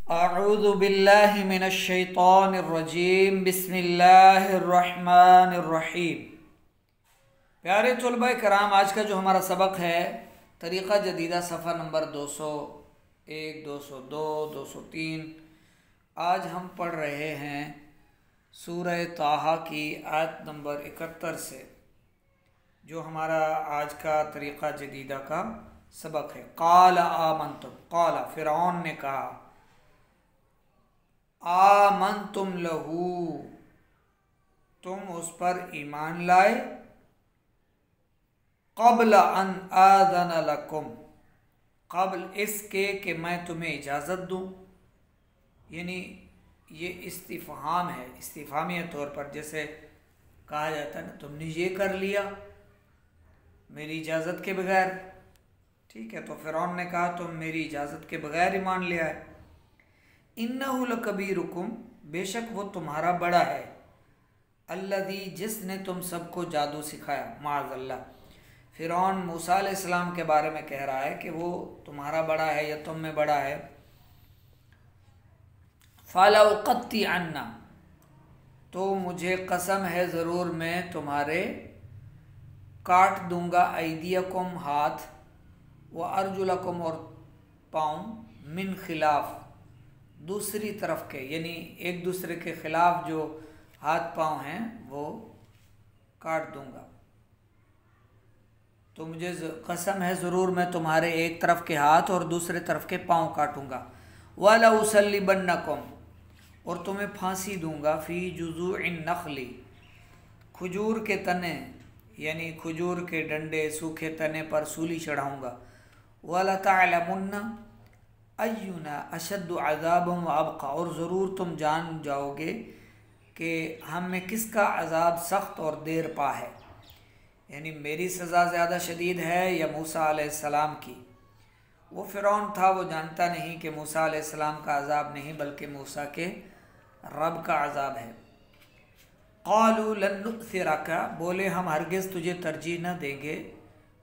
अऊज़ु बिल्लाहि मिनश शैतानिर रजीम बिस्मिल्लाहिर रहमानिर रहीम। प्यारे तुलबा कराम, आज का जो हमारा सबक है तरीक़ा जदीदा सफ़ा नंबर 201, 202, 203। आज हम पढ़ रहे हैं सूरह ताहा की आयत नंबर 71 से, जो हमारा आज का तरीक़ा जदीदा का सबक है। क़ाल आमनतुम, क़ाल फ़िरऔन ने कहा, आमनतुम लहू, तुम उस पर ईमान लाए, क़ब्ल अन आज़न लकुम, क़ब्ल इसके कि मैं तुम्हें इजाज़त दूँ। यानी ये इस्तिफ़हाम है, इस्तिफ़हामी तौर पर जैसे कहा जाता है ना, तुमने ये कर लिया मेरी इजाज़त के बगैर। ठीक है, तो फ़िरऔन ने कहा तुम मेरी इजाज़त के बगैर ईमान ले आए। इन्नहु लकबीरुकुम, बेशक वो तुम्हारा बड़ा है, अल्लज़ी, जिसने तुम सबको जादू सिखाया। माअज़ल्लाह, फ़िरऔन मूसा अलैहिस्सलाम के बारे में कह रहा है कि वो तुम्हारा बड़ा है या तुम में बड़ा है। फ़लउक़त्तिअन्ना, तो मुझे कसम है ज़रूर मैं तुम्हारे काट दूंगा, ऐदियकुम, हाथ, व अर्जुलकुम, और पाँव, मिन खिलाफ, दूसरी तरफ के, यानी एक दूसरे के खिलाफ जो हाथ पाँव हैं वो काट दूंगा। तो मुझे कसम है ज़रूर मैं तुम्हारे एक तरफ के हाथ और दूसरे तरफ के पाँव काटूंगा। वाला उसल्लिबन्नकुम, और तुम्हें फांसी दूंगा, फ़ी जुज़ूइन नखली, खजूर के तने, यानी खजूर के डंडे सूखे तने पर सूली चढ़ाऊँगा। वाला तालमुन्ना अय्युना अशद्दु अज़ाबन व अबक़ा, और ज़रूर तुम जान जाओगे कि हम में किसका अज़ाब सख्त और देर पा है, यानी मेरी सज़ा ज़्यादा शदीद है या मूसा अलैहिस्सलाम की। वो फ़िरौन था, वो जानता नहीं कि मूसा अलैहिस्सलाम का अज़ाब नहीं बल्कि मूसा के रब का अज़ाब है। क़ालू लन नुअ्थिरका, बोले हम हरगिज़ तुझे तरजीह न देंगे।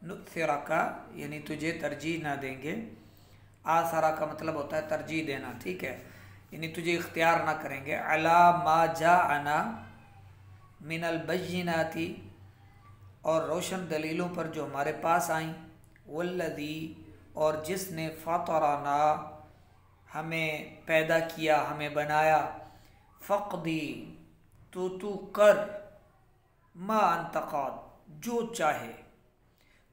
नुअ्थिरका यानी तुझे तरजीह न देंगे। आसरा का मतलब होता है तरजीह देना, ठीक है, यानी तुझे इख्तियार ना करेंगे। अला मा जाअना मिनल बय्यिनाती, और रोशन दलीलों पर जो हमारे पास आई। वल्लज़ी, और जिसने फ़तरना, हमें पैदा किया, हमें बनाया। फ़क़दी, तो तू कर, मा अंत क़ाद, जो चाहे,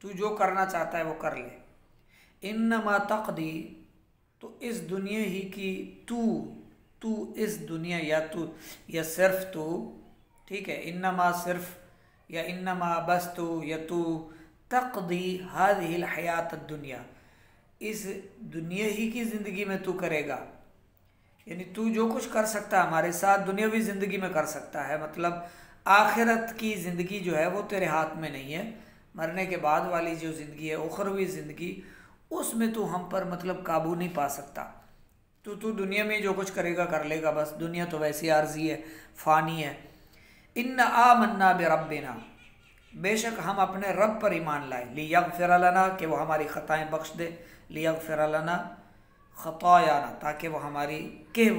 तू जो करना चाहता है वो कर ले। इन्नमा तक़दी, तो इस दुनिया ही की, तू इस दुनिया, या तू या सिर्फ तू, ठीक है, इन्नमा सिर्फ, या इन्नमा बस तू, या तू, तक़दी हाज़िहिल हयात दुनिया, इस दुनिया ही की ज़िंदगी में तू करेगा। यानी तू जो कुछ कर सकता है हमारे साथ दुनियावी ज़िंदगी में कर सकता है, मतलब आखिरत की ज़िंदगी जो है वो तेरे हाथ में नहीं है। मरने के बाद वाली जो ज़िंदगी है, उखरवी ज़िंदगी, उसमें तू हम पर मतलब काबू नहीं पा सकता। तू दुनिया में जो कुछ करेगा कर लेगा, बस दुनिया तो वैसी आर्जी है, फ़ानी है। इन्ना आमन्ना बिरब्बिना, बेशक हम अपने रब पर ईमान लाए। लियग़फ़िर लना, कि वो हमारी ख़ताएँ बख्श दे। लियग़फ़िर लना ख़तायाना, ताकि वो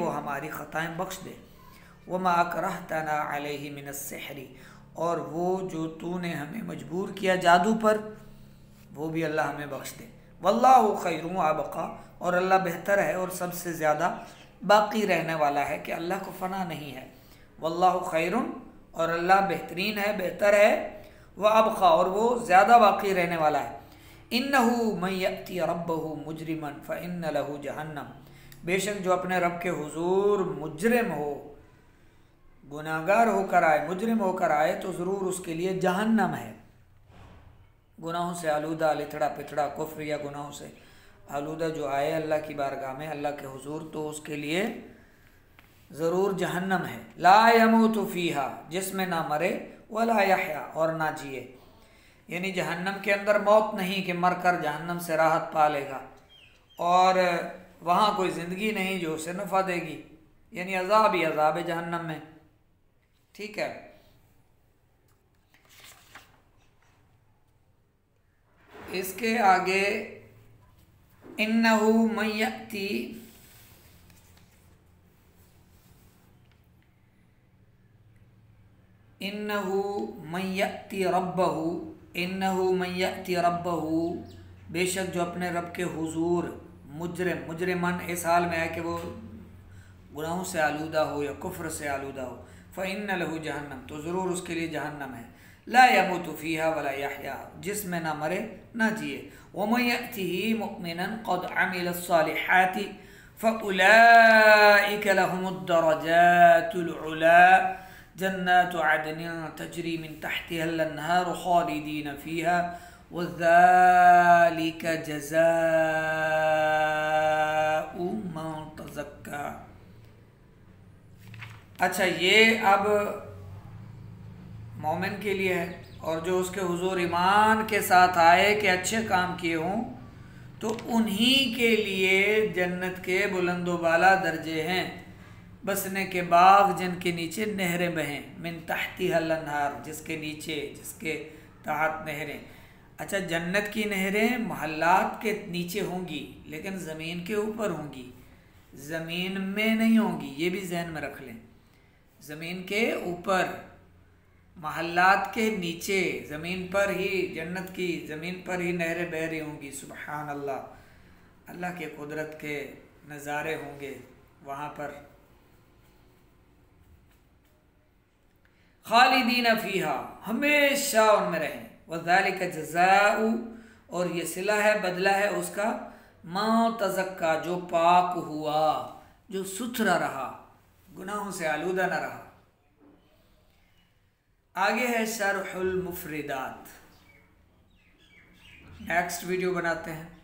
हमारी ख़ताएँ बख्श दे। वमा अकरहतना अलैहि मिनस्सिहरी, और वो जो तूने हमें मजबूर किया जादू पर, वो भी अल्लाह हमें बख्श दे। वल्लाहु खैरुन व अबक़ा, और अल्लाह बेहतर है और सबसे ज़्यादा बाकी रहने वाला है, कि अल्लाह को फ़ना नहीं है। वल्लाहु खैरुन, और अल्लाह बेहतरीन है, बेहतर है, व अबक़ा, और वो ज़्यादा बाकी रहने वाला है। इन्नहु मन यअति रब्बहु मुजरिमन फ़इन्न लहू जहन्नम, बेशक जो अपने रब के हुजूर मुजरिम हो, गुनाहगार होकर आए, मुजरिम होकर आए, तो ज़रूर उसके लिए जहन्नम है। गुनाहों से आलूदा, लिथड़ा पिथड़ा, कुफ्र या गुनाहों से आलूदा जो आए अल्लाह की बारगाह में, अल्लाह के हुजूर, तो उसके लिए ज़रूर जहन्नम है। ला यमूतु फ़ीहा, जिसमें ना मरे, वला यहया, और ना जिए, यानी जहन्नम के अंदर मौत नहीं कि मर कर जहन्नम से राहत पा लेगा, और वहाँ कोई ज़िंदगी नहीं जो उसे नफ़ा देगी, यानी अज़ाब ही अज़ाब है जहन्नम में। ठीक है, इसके आगे इन्नहु मन यअति इन्नहु मन यअति रब्बहु, इन्नहु मन यअति रब्बहु, बेशक जो अपने रब के हुजूर मुजरिमन इस हाल में है कि वो गुनाहों से आलूदा हो या कुफ्र से आलूदा हो, फ़इन्न लहू जहन्नम, तो ज़रूर उसके लिए जहन्नम है, ला यमूतु फ़ीहा वला यहया, जिसमें ना मरे ना जिए, वमन यअतिही मुमिनन क़द अमिलस्सालिहाति फ़उलाइक लहुमुद्दरजातुल उला जन्नातु अदनिन तजरी मिन तहतिहल अन्हारु खालिदीन फ़ीहा वज़ालिक जज़ाउ मन तज़क्का। अच्छा, ये अब मोमिन के लिए है, और जो उसके हुजूर ईमान के साथ आए कि अच्छे काम किए हों तो उन्हीं के लिए जन्नत के बुलंदो बाला दर्जे हैं, बसने के बाग जिनके नीचे नहरें बहें, मिन तहतिहल अन्हार, जिसके नीचे जिसके तहत नहरें। अच्छा, जन्नत की नहरें महल्लात के नीचे होंगी लेकिन ज़मीन के ऊपर होंगी, ज़मीन में नहीं होंगी, ये भी जहन में रख लें। ज़मीन के ऊपर, महल्लात के नीचे, ज़मीन पर ही, जन्नत की ज़मीन पर ही नहरें बह रही होंगी। सुबहान अल्लाह, अल्लाह के कुदरत के नज़ारे होंगे वहाँ पर। खालिदीन फ़ीहा, हमेशा उनमें रहें, वज़ालिका जज़ाउ, और ये सिला है, बदला है उसका, मा तज़क्का, जो पाक हुआ, जो सुथरा रहा, गुनाहों से आलूदा न रहा। आगे है शरहुल मुफरिदात, नेक्स्ट वीडियो बनाते हैं।